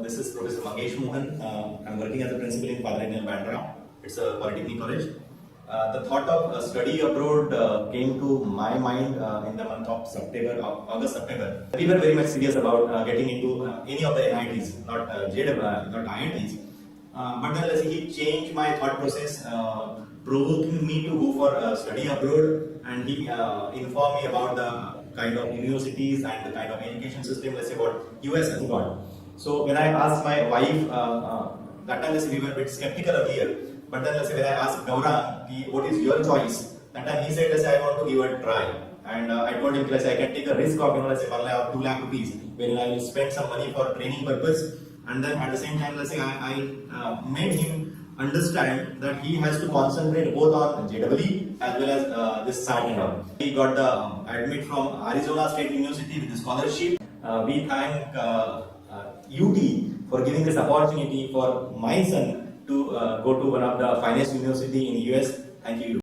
This is Professor Mangesh Mohan. I'm working as a principal in Padre Neel Bandra. It's a polytechnic college. The thought of study abroad came to my mind in the month of September, August, September. We were very much serious about getting into any of the NITs, not JW, not IITs. But then let's say he changed my thought process, provoking me to go for study abroad, and he informed me about the kind of universities and the kind of education system, let's say what US has got. So when I asked my wife, that time let's say we were a bit skeptical earlier, but then let's say when I asked Gaurang, what is your choice? That time he said, let's say I want to give it a try. And I told him, let's say I can take a risk of, let's say 1 lakh or 2 lakh rupees, wherein I will spend some money for training purpose. And then at the same time, let's say I made him understand that he has to concentrate both on JEE as well as this SAT and all. He got the admit from Arizona State University with a scholarship. We thank UT for giving this opportunity for my son to go to one of the finest university in US. Thank you.